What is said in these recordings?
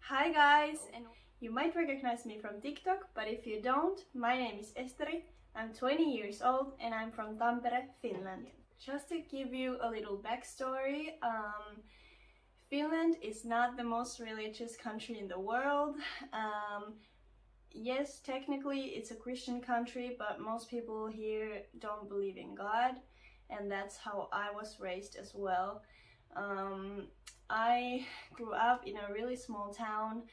Hi guys, and you might recognize me from TikTok, but if you don't, my name is Esteri, I'm 20 years old and I'm from Tampere, Finland. Just to give you a little backstory, Finland is not the most religious country in the world. Yes, technically it's a Christian country, but most people here don't believe in God, and that's how I was raised as well. I grew up in a really small town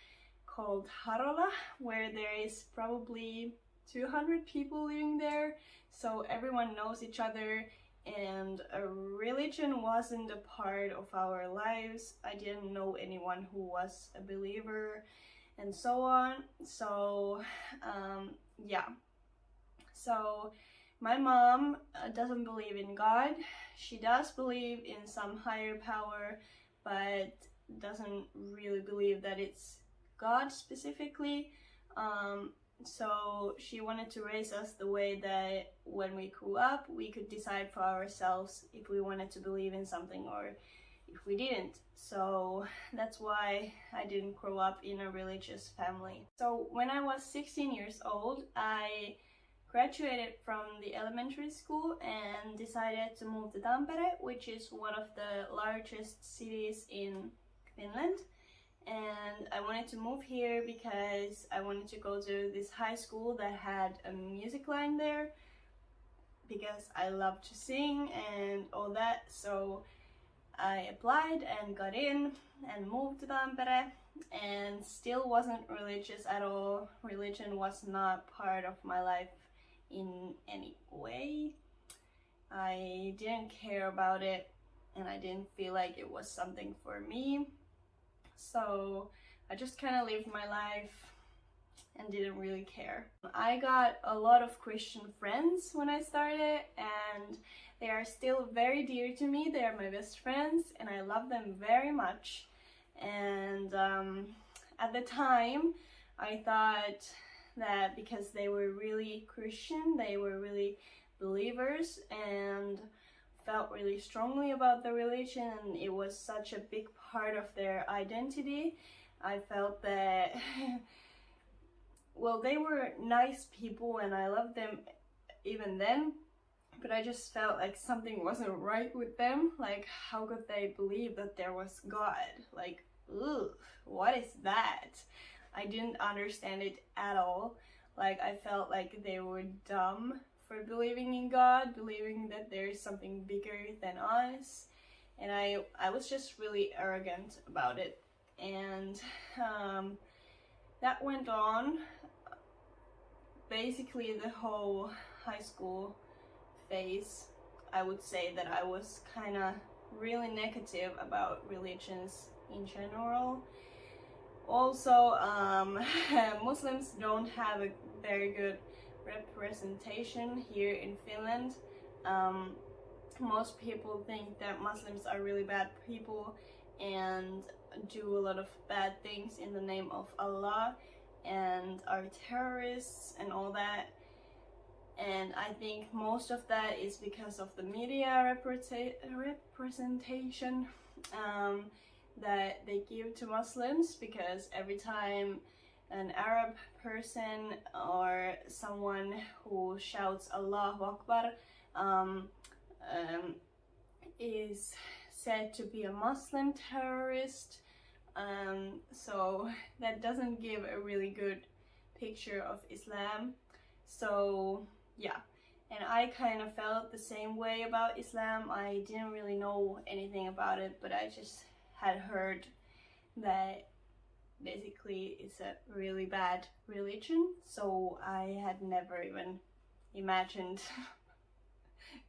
called Harola, where there is probably 200 people living there, so everyone knows each other, and a religion wasn't a part of our lives. I didn't know anyone who was a believer and so on. So yeah, so my mom doesn't believe in God. She does believe in some higher power, but doesn't really believe that it's God specifically. So she wanted to raise us the way that when we grew up, we could decide for ourselves if we wanted to believe in something or if we didn't. So that's why I didn't grow up in a religious family. So when I was 16 years old, I graduated from the elementary school and decided to move to Tampere, which is one of the largest cities in Finland. And I wanted to move here because I wanted to go to this high school that had a music line there, because I love to sing and all that. So I applied and got in and moved to Tampere, and still wasn't religious at all. Religion was not part of my life in any way. I didn't care about it and I didn't feel like it was something for me. So I just kind of lived my life and didn't really care. I got a lot of Christian friends when I started, and they are still very dear to me. They are my best friends and I love them very much. And at the time I thought that because they were really Christian, they were really believers and felt really strongly about the religion, and it was such a big part of their identity. I felt that well, they were nice people and I loved them even then, but I just felt like something wasn't right with them. Like, how could they believe that there was God? Like, ugh, what is that? I didn't understand it at all. Like, I felt like they were dumb for believing in God, believing that there is something bigger than us. And I was just really arrogant about it. And that went on basically the whole high school phase. I would say that I was kind of really negative about religions in general. Also, Muslims don't have a very good representation here in Finland. Most people think that Muslims are really bad people and do a lot of bad things in the name of Allah and are terrorists and all that. And I think most of that is because of the media representation that they give to Muslims, because every time an Arab person or someone who shouts Allahu Akbar is said to be a Muslim terrorist. So that doesn't give a really good picture of Islam. So yeah, and I kind of felt the same way about Islam. I didn't really know anything about it, but I just had heard that basically it's a really bad religion. So I had never even imagined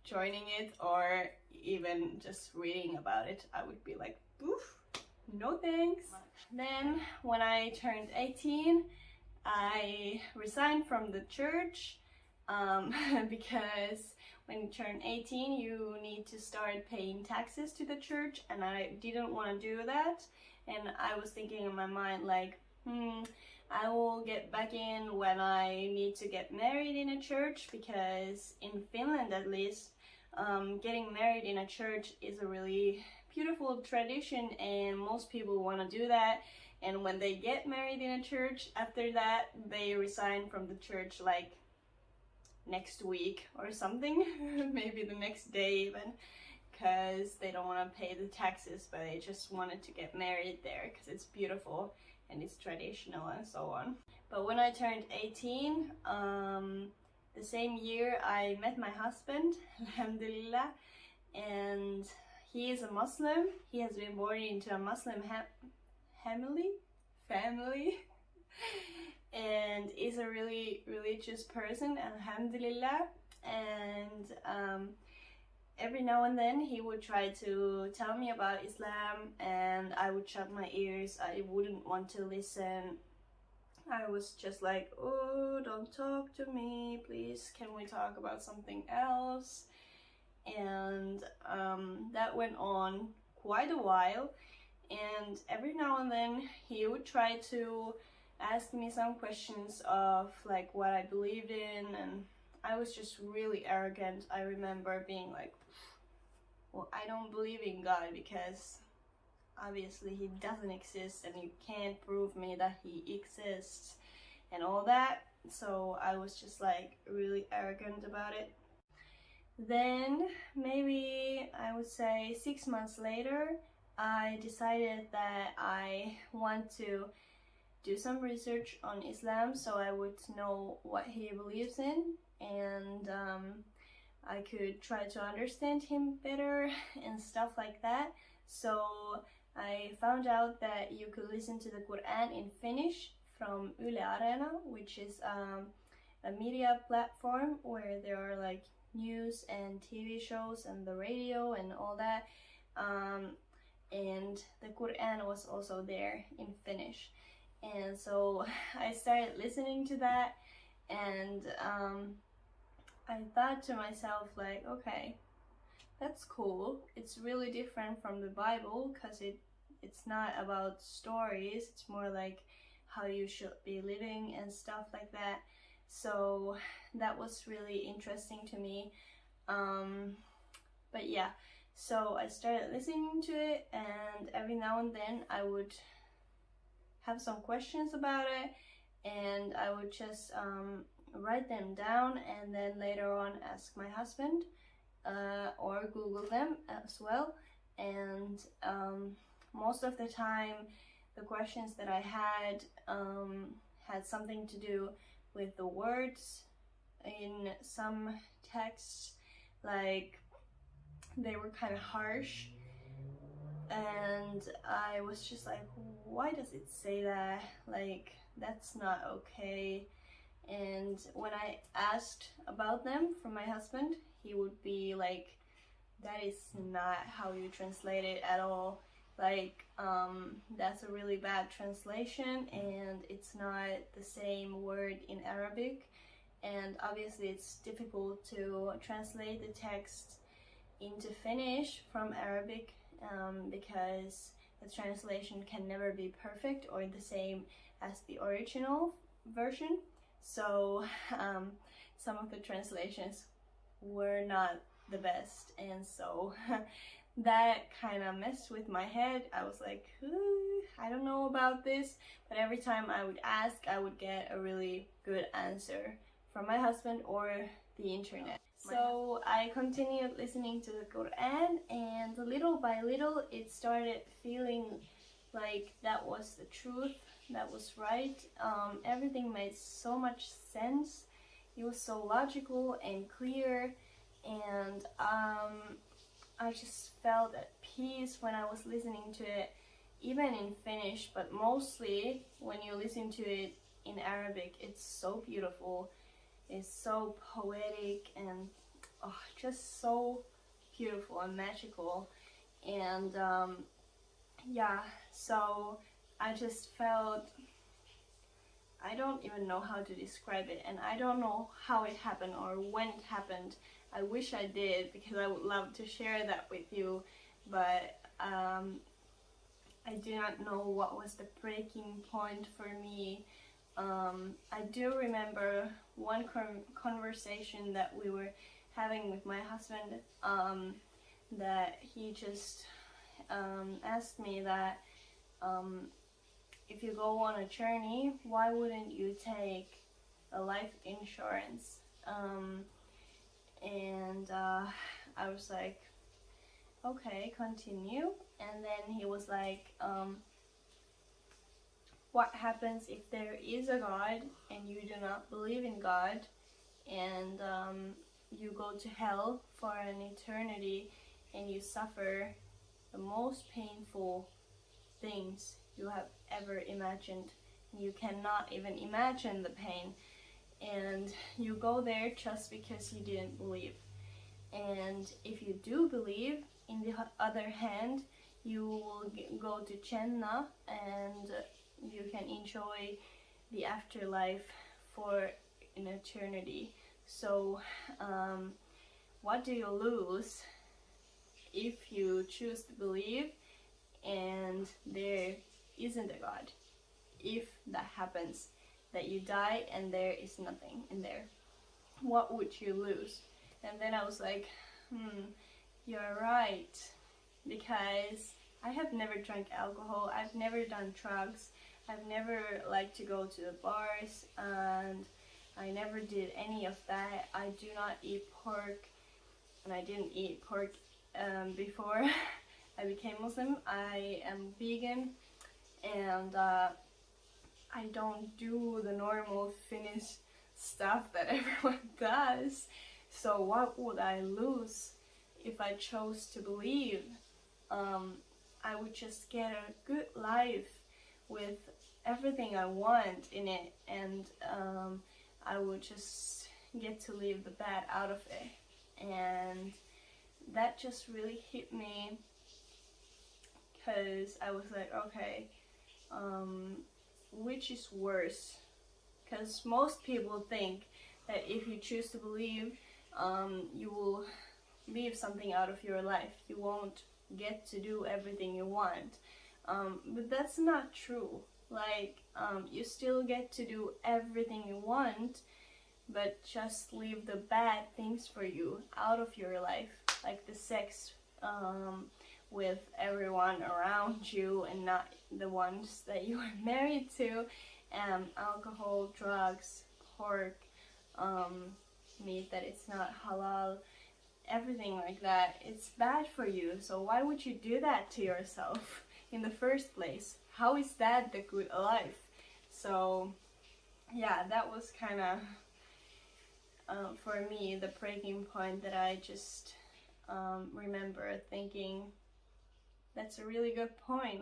joining it or even just reading about it. I would be like, oof, no thanks. Then when I turned 18, I resigned from the church because when you turn 18 you need to start paying taxes to the church, and I didn't want to do that. And I was thinking in my mind like, I will get back in when I need to get married in a church, because in Finland at least, getting married in a church is a really beautiful tradition, and most people want to do that. And when they get married in a church, after that they resign from the church like next week or something, maybe the next day even, because they don't want to pay the taxes, but they just wanted to get married there because it's beautiful and it's traditional and so on. But when I turned 18, the same year I met my husband, alhamdulillah, and he is a Muslim. He has been born into a Muslim family and is a really religious person, alhamdulillah. And every now and then he would try to tell me about Islam, and I would shut my ears. I wouldn't want to listen. I was just like, oh, don't talk to me, please, can we talk about something else? And that went on quite a while, and every now and then he would try to ask me some questions of like what I believed in, and I was just really arrogant. I remember being like, well, I don't believe in God because obviously he doesn't exist and you can't prove me that he exists and all that. So I was just like really arrogant about it. Then maybe I would say 6 months later, I decided that I want to do some research on Islam so I would know what he believes in, and I could try to understand him better and stuff like that. So I found out that you could listen to the Quran in Finnish from Yle Arena, which is a media platform where there are like news and TV shows and the radio and all that. And the Quran was also there in Finnish. And so I started listening to that, and I thought to myself like, okay, that's cool. It's really different from the Bible because it's not about stories, it's more like how you should be living and stuff like that. So that was really interesting to me. But yeah, so I started listening to it, and every now and then I would have some questions about it, and I would just write them down and then later on ask my husband or Google them as well. And most of the time the questions that I had something to do with the words in some texts, like they were kind of harsh, and I was just like, why does it say that? Like, that's not okay. And when I asked about them from my husband, he would be like, that is not how you translate it at all. Like, that's a really bad translation, and it's not the same word in Arabic. And obviously it's difficult to translate the text into Finnish from Arabic, because the translation can never be perfect or the same as the original version. So some of the translations were not the best, and so that kind of messed with my head. I was like, I don't know about this, but every time I would ask, I would get a really good answer from my husband or the internet. So I continued listening to the Quran, and little by little it started feeling like that was the truth, that was right. Everything made so much sense. It was so logical and clear, and I just felt at peace when I was listening to it, even in Finnish, but mostly when you listen to it in Arabic. It's so beautiful. It's so poetic and just so beautiful and magical. And yeah, so I just felt, I don't even know how to describe it, and I don't know how it happened or when it happened. I wish I did, because I would love to share that with you, but I do not know what was the breaking point for me. I do remember one conversation that we were having with my husband, that he just asked me that if you go on a journey, why wouldn't you take a life insurance? I was like, okay, continue. And then he was like, what happens if there is a God and you do not believe in God, and you go to hell for an eternity and you suffer the most painful things you have ever imagined? You cannot even imagine the pain, and you go there just because you didn't believe. And if you do believe, in the other hand, you will go to Jannah and you can enjoy the afterlife for an eternity. So what do you lose if you choose to believe and there isn't a God? If that happens, that you die and there is nothing in there, what would you lose? And then I was like, you're right, because I have never drank alcohol, I've never done drugs, I've never liked to go to the bars, and I never did any of that. I do not eat pork, and I didn't eat pork before I became Muslim. I am vegan, and I don't do the normal Finnish stuff that everyone does. So what would I lose if I chose to believe? I would just get a good life with everything I want in it, and I would just get to leave the bad out of it. And that just really hit me, because I was like, okay, which is worse? Because most people think that if you choose to believe, you will leave something out of your life. You won't get to do everything you want. But that's not true. Like, you still get to do everything you want, but just leave the bad things for you out of your life, like the sex with everyone around you and not the ones that you are married to, alcohol, drugs, pork, meat that it's not halal, everything like that. It's bad for you, so why would you do that to yourself in the first place? How is that the good life? So yeah, that was kind of for me the breaking point, that I just remember thinking, that's a really good point.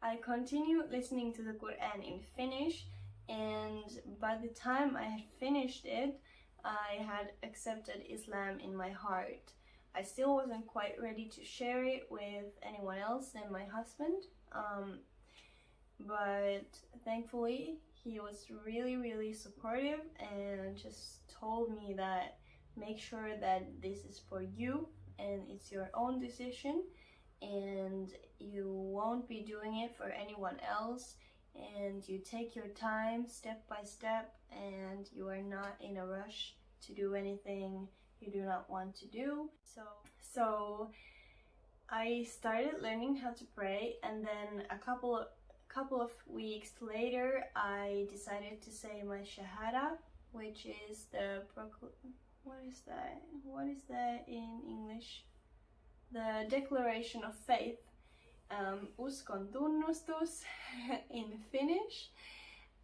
I continued listening to the Quran in Finnish, and by the time I had finished it, I had accepted Islam in my heart. I still wasn't quite ready to share it with anyone else than my husband, but thankfully he was really supportive and just told me that make sure that this is for you and it's your own decision, and you won't be doing it for anyone else, and you take your time step by step, and you are not in a rush to do anything you do not want to do. So I started learning how to pray, and then a couple of weeks later I decided to say my shahada, which is the what is that in English? The declaration of faith, uskon tunnustus in Finnish.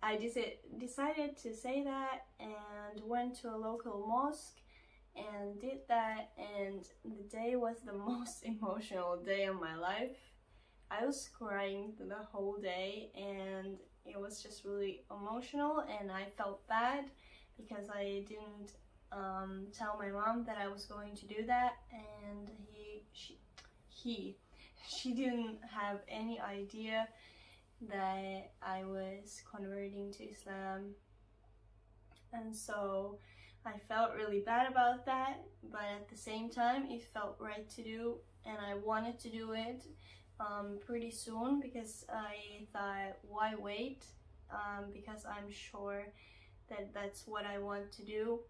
I decided to say that and went to a local mosque and did that, and the day was the most emotional day of my life. I was crying the whole day, and it was just really emotional, and I felt bad because I didn't tell my mom that I was going to do that, and she didn't have any idea that I was converting to Islam. And so I felt really bad about that, but at the same time it felt right to do, and I wanted to do it pretty soon, because I thought, why wait? Because I'm sure that that's what I want to do.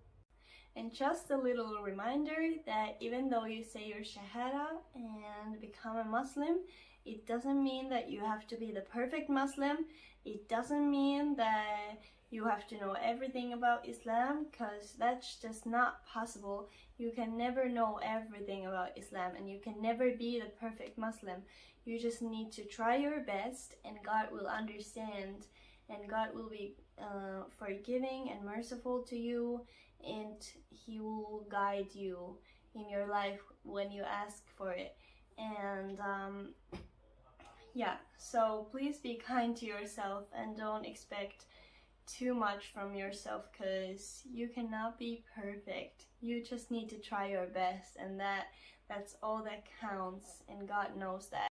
And just a little reminder that even though you say your shahada and become a Muslim, It doesn't mean that you have to be the perfect Muslim. It doesn't mean that you have to know everything about Islam, because that's just not possible. You can never know everything about Islam, and you can never be the perfect Muslim. You just need to try your best, and God will understand, and God will be forgiving and merciful to you, and He will guide you in your life when you ask for it. And yeah, so please be kind to yourself and don't expect too much from yourself, because you cannot be perfect. You just need to try your best, and that's all that counts, and God knows that.